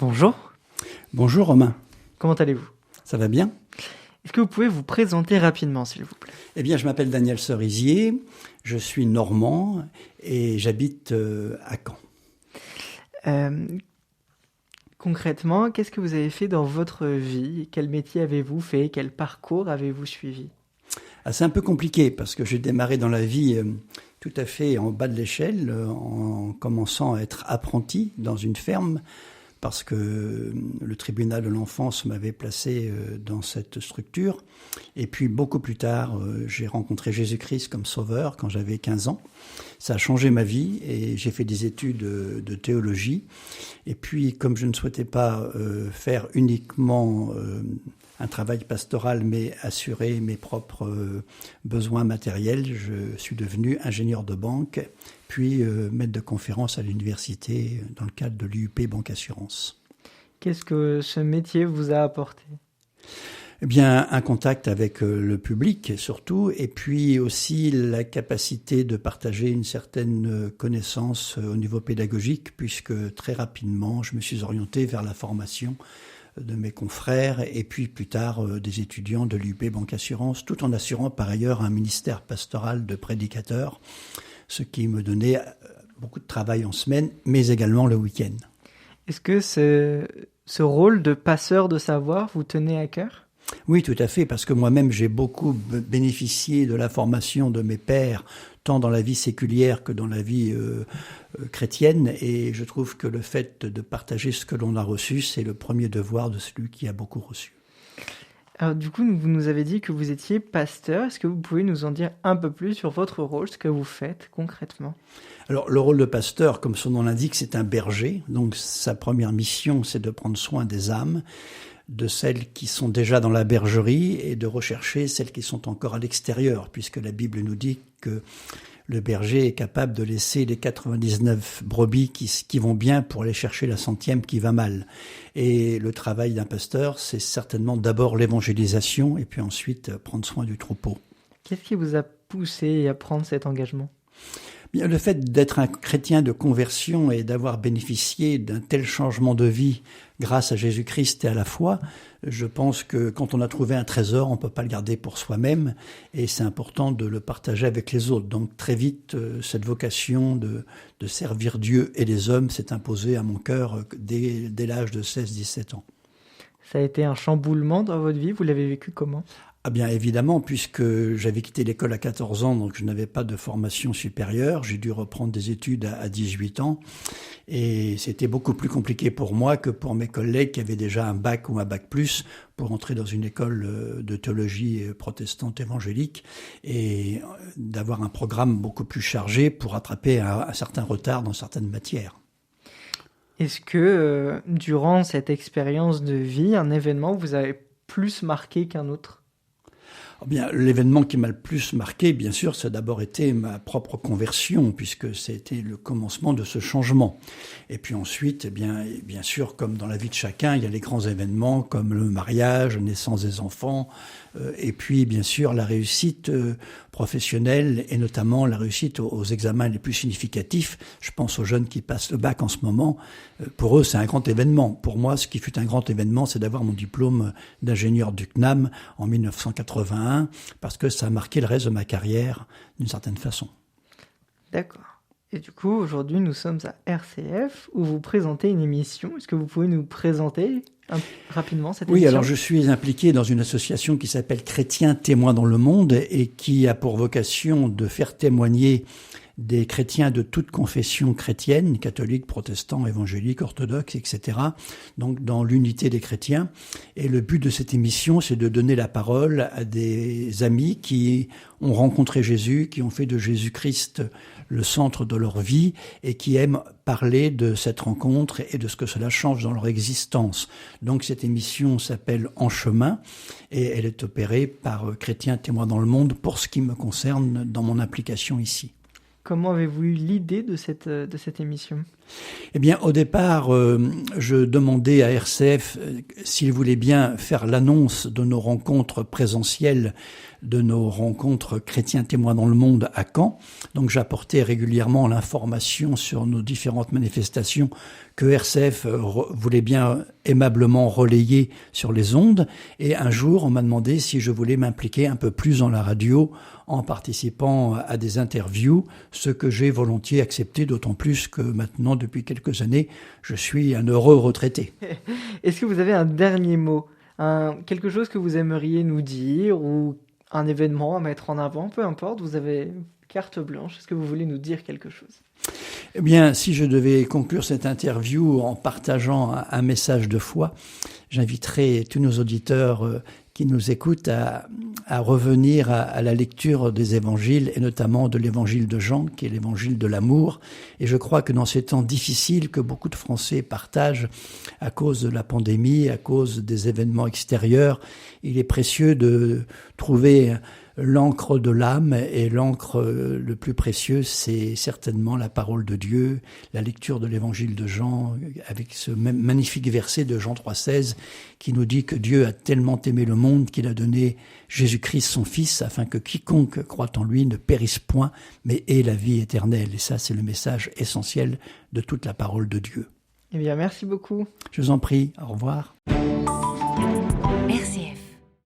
Bonjour, Bonjour Romain, comment allez-vous? ça va bien? Est-ce que vous pouvez vous présenter rapidement, s'il vous plaît? Eh bien, je m'appelle Daniel Cerisier, je suis normand et j'habite à Caen. Concrètement, qu'est-ce que vous avez fait dans votre vie? Quel métier avez-vous fait? Quel parcours avez-vous suivi? C'est un peu compliqué parce que j'ai démarré dans la vie tout à fait en bas de l'échelle, en commençant à être apprenti dans une ferme, parce que le tribunal de l'enfance m'avait placé dans cette structure. Et puis beaucoup plus tard, j'ai rencontré Jésus-Christ comme sauveur quand j'avais 15 ans. Ça a changé ma vie et j'ai fait des études de théologie. Et puis, comme je ne souhaitais pas faire uniquement un travail pastoral, mais assurer mes propres besoins matériels, je suis devenu ingénieur de banque, puis maître de conférence à l'université dans le cadre de l'IUP Banque Assurance. Qu'est-ce que ce métier vous a apporté? Eh bien, un contact avec le public surtout, et puis aussi la capacité de partager une certaine connaissance au niveau pédagogique, puisque très rapidement, je me suis orienté vers la formation de mes confrères et puis plus tard des étudiants de l'UP Banque Assurance, tout en assurant par ailleurs un ministère pastoral de prédicateurs, ce qui me donnait beaucoup de travail en semaine, mais également le week-end. Est-ce que ce rôle de passeur de savoir vous tenait à cœur? Oui, tout à fait, parce que moi-même, j'ai beaucoup bénéficié de la formation de mes pères, tant dans la vie séculière que dans la vie chrétienne, et je trouve que le fait de partager ce que l'on a reçu, c'est le premier devoir de celui qui a beaucoup reçu. Alors du coup, vous nous avez dit que vous étiez pasteur. Est-ce que vous pouvez nous en dire un peu plus sur votre rôle, ce que vous faites concrètement? Alors, le rôle de pasteur, comme son nom l'indique, c'est un berger. Donc, sa première mission, c'est de prendre soin des âmes, de celles qui sont déjà dans la bergerie et de rechercher celles qui sont encore à l'extérieur, puisque la Bible nous dit que le berger est capable de laisser les 99 brebis qui vont bien pour aller chercher la 100e qui va mal. Et le travail d'un pasteur, c'est certainement d'abord l'évangélisation et puis ensuite prendre soin du troupeau. Qu'est-ce qui vous a poussé à prendre cet engagement? Bien, le fait d'être un chrétien de conversion et d'avoir bénéficié d'un tel changement de vie grâce à Jésus-Christ et à la foi, je pense que quand on a trouvé un trésor, on ne peut pas le garder pour soi-même et c'est important de le partager avec les autres. Donc très vite, cette vocation de servir Dieu et les hommes s'est imposée à mon cœur dès l'âge de 16-17 ans. Ça a été un chamboulement dans votre vie, vous l'avez vécu comment? Ah bien évidemment, puisque j'avais quitté l'école à 14 ans, donc je n'avais pas de formation supérieure. J'ai dû reprendre des études à 18 ans. Et c'était beaucoup plus compliqué pour moi que pour mes collègues qui avaient déjà un bac ou un bac plus pour entrer dans une école de théologie protestante évangélique et d'avoir un programme beaucoup plus chargé pour rattraper un certain retard dans certaines matières. Est-ce que durant cette expérience de vie, un événement vous a plus marqué qu'un autre? Bien, l'événement qui m'a le plus marqué, bien sûr, ça a d'abord été ma propre conversion, puisque c'était le commencement de ce changement. Et puis ensuite, bien sûr, comme dans la vie de chacun, il y a les grands événements comme le mariage, la naissance des enfants, et puis bien sûr la réussite professionnelle et notamment la réussite aux examens les plus significatifs. Je pense aux jeunes qui passent le bac en ce moment. Pour eux, c'est un grand événement. Pour moi, ce qui fut un grand événement, c'est d'avoir mon diplôme d'ingénieur du CNAM en 1981, parce que ça a marqué le reste de ma carrière d'une certaine façon. D'accord. Et du coup, aujourd'hui, nous sommes à RCF, où vous présentez une émission. Est-ce que vous pouvez nous présenter rapidement cette émission? Oui, alors je suis impliqué dans une association qui s'appelle Chrétiens témoins dans le monde et qui a pour vocation de faire témoigner des chrétiens de toute confession chrétienne, catholiques, protestants, évangéliques, orthodoxes, etc., donc dans l'unité des chrétiens. Et le but de cette émission, c'est de donner la parole à des amis qui ont rencontré Jésus, qui ont fait de Jésus-Christ le centre de leur vie et qui aiment parler de cette rencontre et de ce que cela change dans leur existence. Donc cette émission s'appelle En chemin et elle est opérée par Chrétiens témoins dans le monde pour ce qui me concerne dans mon implication ici. Comment avez-vous eu l'idée de cette émission ? Eh bien, au départ, je demandais à RCF s'il voulait bien faire l'annonce de nos rencontres présentielles, de nos rencontres chrétiens témoins dans le monde à Caen. Donc, j'apportais régulièrement l'information sur nos différentes manifestations que RCF voulait bien aimablement relayer sur les ondes. Et un jour, on m'a demandé si je voulais m'impliquer un peu plus dans la radio en participant à des interviews, ce que j'ai volontiers accepté, d'autant plus que maintenant, depuis quelques années, je suis un heureux retraité. Est-ce que vous avez un dernier mot, quelque chose que vous aimeriez nous dire ou un événement à mettre en avant, peu importe, vous avez carte blanche, est-ce que vous voulez nous dire quelque chose ? Eh bien, si je devais conclure cette interview en partageant un message de foi, j'inviterais tous nos auditeurs qui nous écoutent à revenir à la lecture des évangiles, et notamment de l'évangile de Jean, qui est l'évangile de l'amour. Et je crois que dans ces temps difficiles que beaucoup de Français partagent à cause de la pandémie, à cause des événements extérieurs, il est précieux de trouver l'encre de l'âme, et l'encre le plus précieux, c'est certainement la parole de Dieu, la lecture de l'évangile de Jean, avec ce magnifique verset de Jean 3,16 qui nous dit que Dieu a tellement aimé le monde qu'il a donné Jésus-Christ son Fils, afin que quiconque croit en lui ne périsse point, mais ait la vie éternelle. Et ça, c'est le message essentiel de toute la parole de Dieu. Eh bien, merci beaucoup. Je vous en prie, au revoir. RCF.